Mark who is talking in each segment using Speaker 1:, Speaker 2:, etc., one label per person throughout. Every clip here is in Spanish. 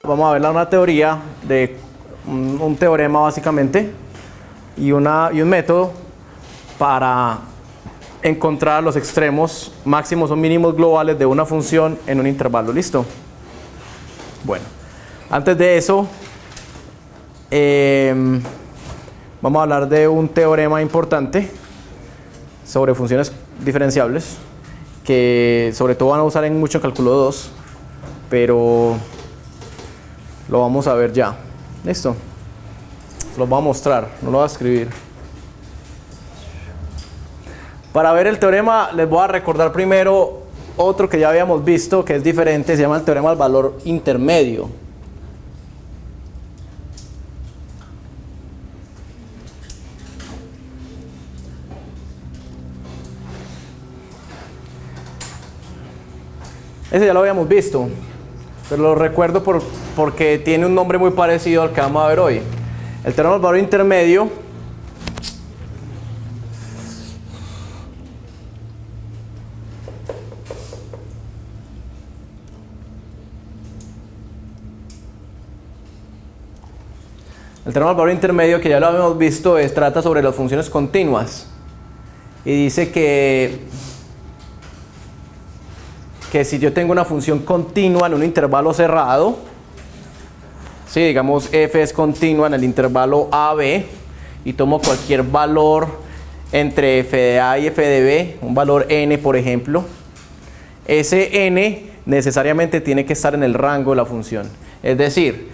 Speaker 1: vamos a ver una teoría de un teorema básicamente y un método para encontrar los extremos máximos o mínimos globales de una función en un intervalo. ¿Listo? Bueno, antes de eso vamos a hablar de un teorema importante sobre funciones diferenciables que sobre todo van a usar mucho en cálculo 2, pero lo vamos a ver ya. ¿Listo? Lo voy a mostrar, no lo voy a escribir. Para ver el teorema les voy a recordar primero otro que ya habíamos visto que es diferente, se llama el teorema del valor intermedio. Ese ya lo habíamos visto, pero lo recuerdo porque tiene un nombre muy parecido al que vamos a ver hoy. El teorema del valor intermedio que ya lo habíamos visto trata sobre las funciones continuas y dice que si yo tengo una función continua en un intervalo cerrado, sí, digamos f es continua en el intervalo AB y tomo cualquier valor entre f de A y f de B, un valor n por ejemplo, ese n necesariamente tiene que estar en el rango de la función, es decir,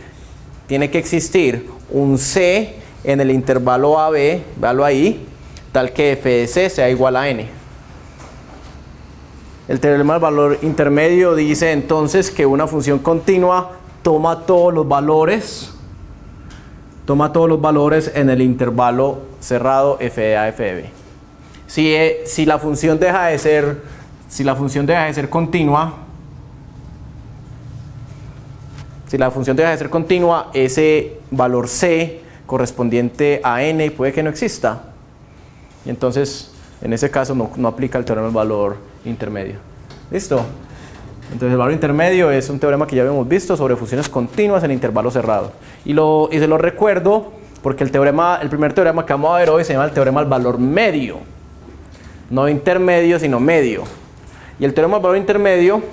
Speaker 1: tiene que existir un c en el intervalo AB, véalo ahí, tal que f de c sea igual a n. El teorema del valor intermedio dice entonces que una función continua toma todos los valores en el intervalo cerrado f de A, f de B. Si la función deja de ser continua, ese valor c correspondiente a n puede que no exista. Y entonces, en ese caso no aplica el teorema del valor intermedio. ¿Listo? Entonces el valor intermedio es un teorema que ya habíamos visto sobre funciones continuas en intervalo cerrado. Y se lo recuerdo porque el primer teorema que vamos a ver hoy se llama el teorema del valor medio. No intermedio, sino medio. Y el teorema del valor intermedio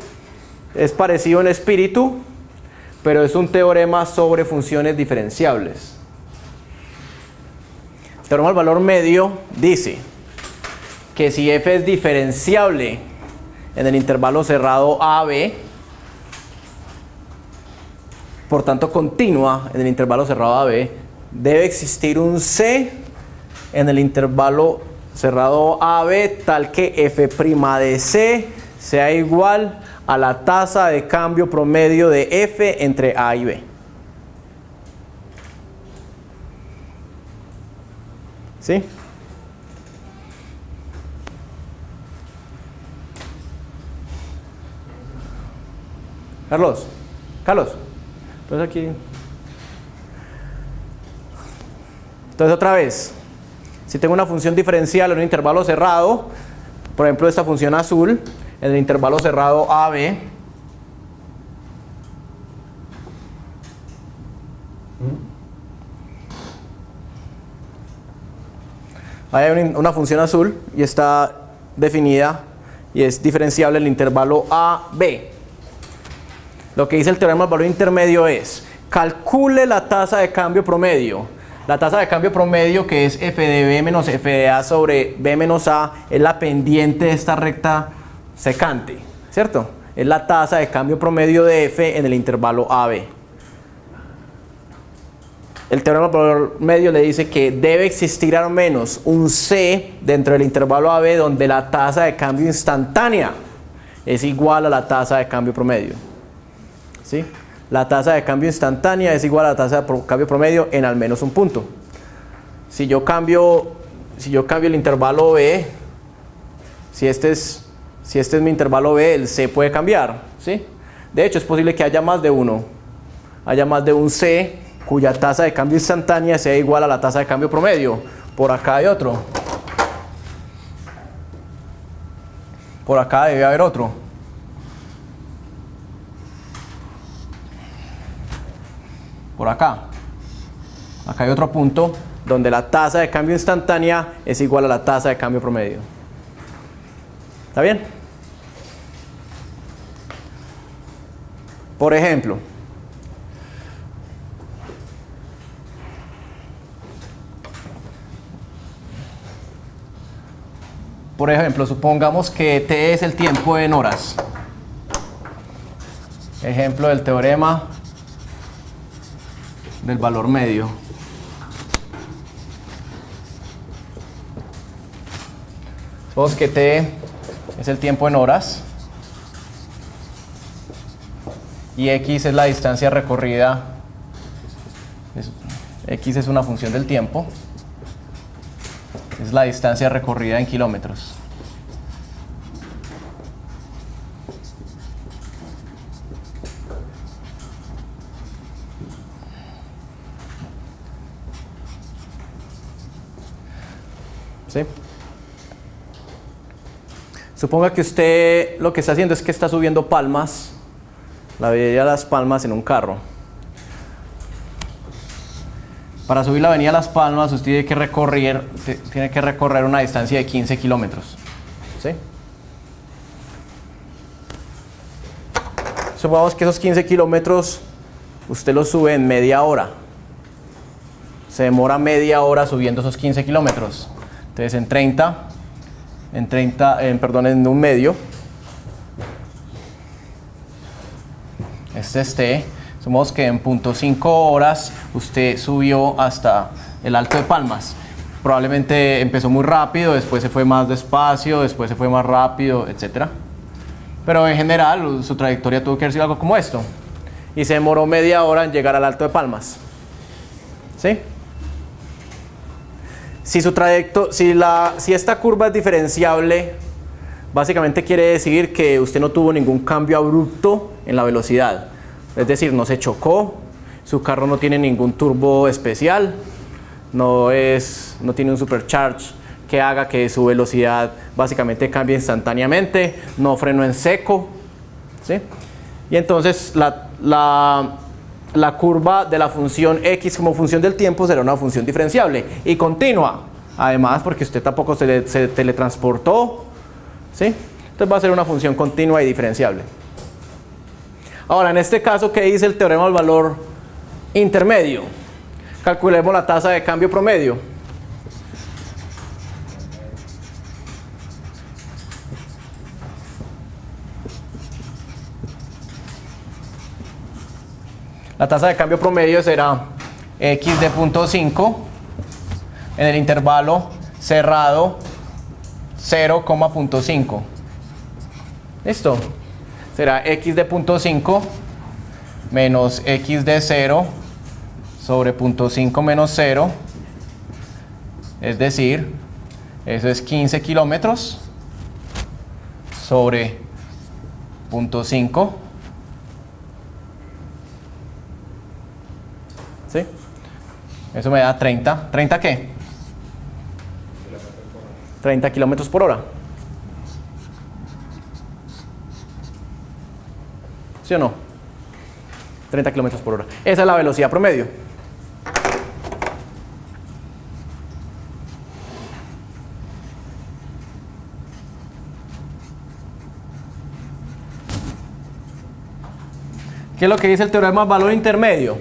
Speaker 1: es parecido en espíritu, pero es un teorema sobre funciones diferenciables. El teorema del valor medio dice que si f es diferenciable en el intervalo cerrado AB, por tanto continua en el intervalo cerrado AB, debe existir un c en el intervalo cerrado AB tal que f' de c sea igual a la tasa de cambio promedio de f entre A y B. ¿Sí? Carlos, entonces aquí. Entonces otra vez, si tengo una función diferencial en un intervalo cerrado, por ejemplo esta función azul, en el intervalo cerrado AB, hay una función azul y está definida y es diferenciable en el intervalo AB. Lo que dice el teorema del valor intermedio es, calcule la tasa de cambio promedio. La tasa de cambio promedio, que es f de b menos f de a sobre b menos a, es la pendiente de esta recta secante, ¿cierto? Es la tasa de cambio promedio de f en el intervalo AB. El teorema del valor medio le dice que debe existir al menos un c dentro del intervalo AB donde la tasa de cambio instantánea es igual a la tasa de cambio promedio. ¿Sí? La tasa de cambio instantánea es igual a la tasa de cambio promedio en al menos un punto. Si yo cambio el intervalo B, si este es mi intervalo B, el C puede cambiar, ¿sí? De hecho, es posible que haya más de uno. Haya más de un C cuya tasa de cambio instantánea sea igual a la tasa de cambio promedio. Por acá hay otro. Por acá debe haber otro. por acá. Acá hay otro punto donde la tasa de cambio instantánea es igual a la tasa de cambio promedio. ¿Está bien? Por ejemplo, supongamos que T es el tiempo en horas. Ejemplo del teorema del valor medio. Supongamos que T es el tiempo en horas y X es la distancia recorrida. X es una función del tiempo. Es la distancia recorrida en kilómetros. ¿Sí? Suponga que usted lo que está haciendo es que está subiendo palmas, la avenida Las Palmas en un carro. Para subir la avenida Las Palmas usted tiene que recorrer una distancia de 15 kilómetros. ¿Sí? Supongamos que esos 15 kilómetros usted los sube en media hora. Se demora media hora subiendo esos 15 kilómetros. Entonces en un medio, supongamos que en 0.5 horas usted subió hasta el Alto de Palmas. Probablemente empezó muy rápido, después se fue más despacio, después se fue más rápido, etc. Pero en general su trayectoria tuvo que haber sido algo como esto. Y se demoró media hora en llegar al Alto de Palmas. ¿Sí? Si esta curva es diferenciable, básicamente quiere decir que usted no tuvo ningún cambio abrupto en la velocidad. Es decir, no se chocó, su carro no tiene ningún turbo especial, no tiene un supercharge que haga que su velocidad básicamente cambie instantáneamente, no frenó en seco. ¿Sí? Y entonces la curva de la función x como función del tiempo será una función diferenciable y continua, además porque usted tampoco se teletransportó, ¿sí? Entonces va a ser una función continua y diferenciable. Ahora, en este caso, ¿qué dice el teorema del valor intermedio? Calculemos la tasa de cambio promedio. La tasa de cambio promedio será x de 0.5 en el intervalo cerrado 0,5. ¿Listo? Será x de 0.5 menos x de 0 sobre 0.5 menos 0. Es decir, eso es 15 kilómetros sobre 0.5. ¿Sí? Eso me da 30. ¿30 qué? 30 kilómetros por hora. ¿Sí o no? 30 kilómetros por hora. Esa es la velocidad promedio. ¿Qué es lo que dice el teorema del valor intermedio?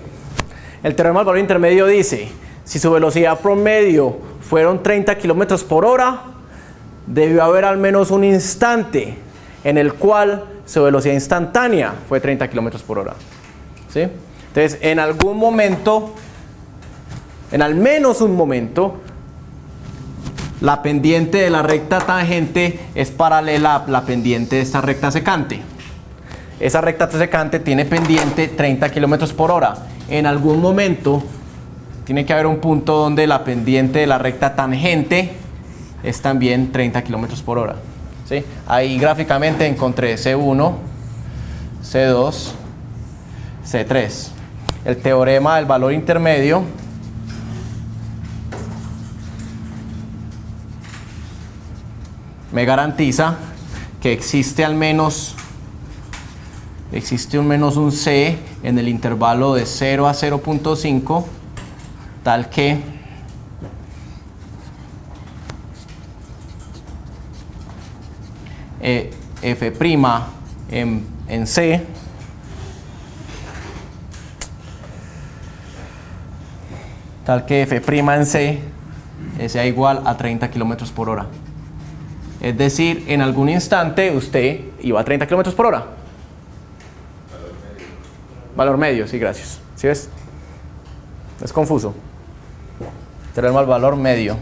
Speaker 1: El teorema del valor intermedio dice, si su velocidad promedio fueron 30 kilómetros por hora, debió haber al menos un instante en el cual su velocidad instantánea fue 30 kilómetros por hora. ¿Sí? Entonces, en algún momento, en al menos un momento, la pendiente de la recta tangente es paralela a la pendiente de esta recta secante. Esa recta secante tiene pendiente 30 kilómetros por hora. En algún momento tiene que haber un punto donde la pendiente de la recta tangente es también 30 kilómetros por hora. ¿Sí? Ahí gráficamente encontré C1, C2, C3. El teorema del valor intermedio me garantiza que existe al menos un C en el intervalo de 0 a 0.5, tal que f' en c sea igual a 30 kilómetros por hora. Es decir, en algún instante usted iba a 30 kilómetros por hora. Valor medio, sí, gracias. ¿Sí ves? Es confuso. Tenemos el valor medio.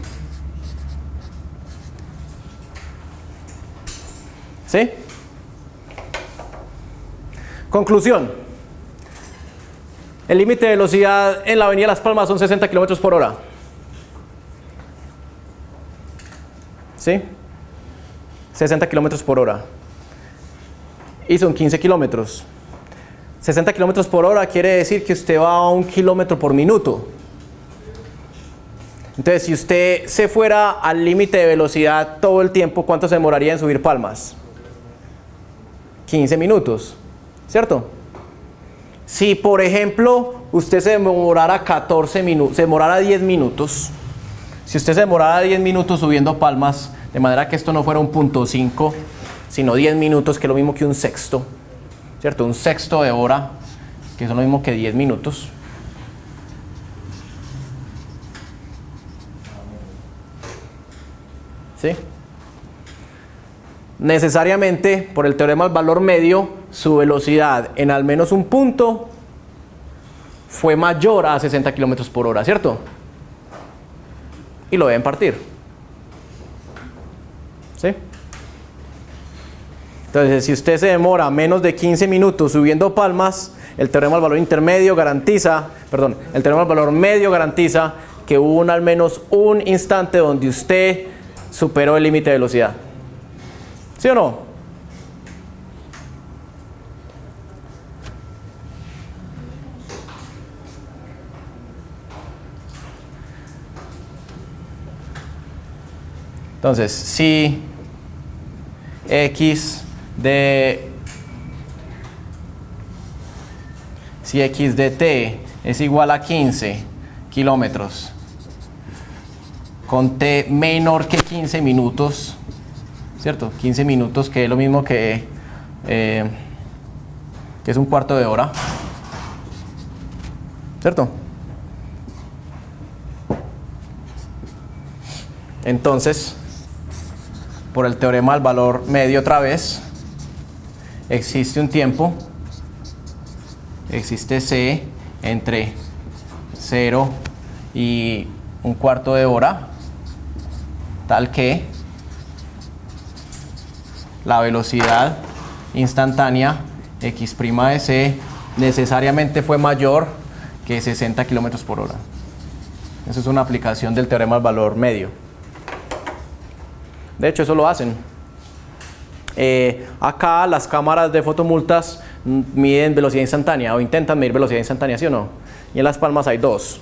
Speaker 1: ¿Sí? Conclusión. El límite de velocidad en la avenida Las Palmas son 60 kilómetros por hora. ¿Sí? 60 kilómetros por hora. Y son 15 kilómetros. 60 kilómetros por hora quiere decir que usted va a 1 kilómetro por minuto. Entonces, si usted se fuera al límite de velocidad todo el tiempo, ¿cuánto se demoraría en subir Palmas? 15 minutos, ¿cierto? Si, por ejemplo, usted se demorara 14 minutos, se demorara 10 minutos, si usted se demorara 10 minutos subiendo Palmas, de manera que esto no fuera 1.5, sino 10 minutos, que es lo mismo que un sexto, ¿cierto? Un sexto de hora, que es lo mismo que 10 minutos. ¿Sí? Necesariamente, por el teorema del valor medio, su velocidad en al menos un punto fue mayor a 60 kilómetros por hora, ¿cierto? Y lo deben partir. ¿Sí? Entonces, si usted se demora menos de 15 minutos subiendo Palmas, el teorema del valor intermedio garantiza, el teorema del valor medio garantiza que hubo al menos un instante donde usted superó el límite de velocidad. ¿Sí o no? Entonces, si x de t es igual a 15 kilómetros con t menor que 15 minutos, ¿cierto? 15 minutos, que es lo mismo que es un cuarto de hora, ¿cierto? Entonces, por el teorema del valor medio otra vez, existe un tiempo, existe c entre 0 y un cuarto de hora, tal que la velocidad instantánea x' de c necesariamente fue mayor que 60 kilómetros por hora. Eso es una aplicación del teorema del valor medio. De hecho, eso lo hacen. Acá las cámaras de fotomultas miden velocidad instantánea o intentan medir velocidad instantánea, ¿sí o no? Y en Las Palmas hay dos.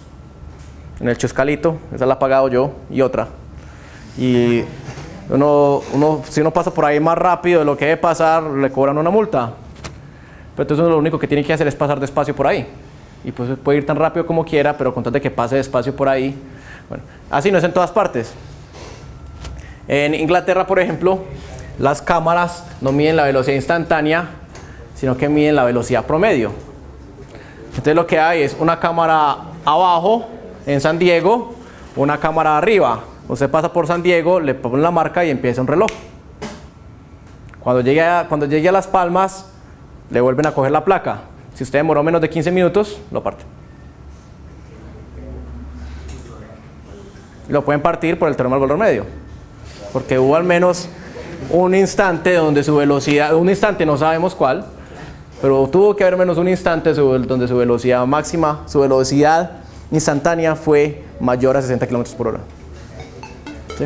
Speaker 1: En el Choscalito, esa la he pagado yo, y otra. Y si uno pasa por ahí más rápido de lo que debe pasar, le cobran una multa. Pero entonces uno lo único que tiene que hacer es pasar despacio por ahí. Y pues puede ir tan rápido como quiera, pero con tal de que pase despacio por ahí. Bueno, así no es en todas partes. En Inglaterra, por ejemplo, las cámaras no miden la velocidad instantánea, sino que miden la velocidad promedio. Entonces lo que hay es una cámara abajo en San Diego, una cámara arriba. Usted pasa por San Diego, le pone la marca y empieza un reloj. Cuando llegue a Las Palmas, le vuelven a coger la placa. Si usted demoró menos de 15 minutos, lo parte. Lo pueden partir por el teorema del valor medio. Porque hubo al menos un instante donde su velocidad, un instante no sabemos cuál, pero tuvo que haber menos un instante donde su velocidad máxima, su velocidad instantánea fue mayor a 60 kilómetros por hora. ¿Sí?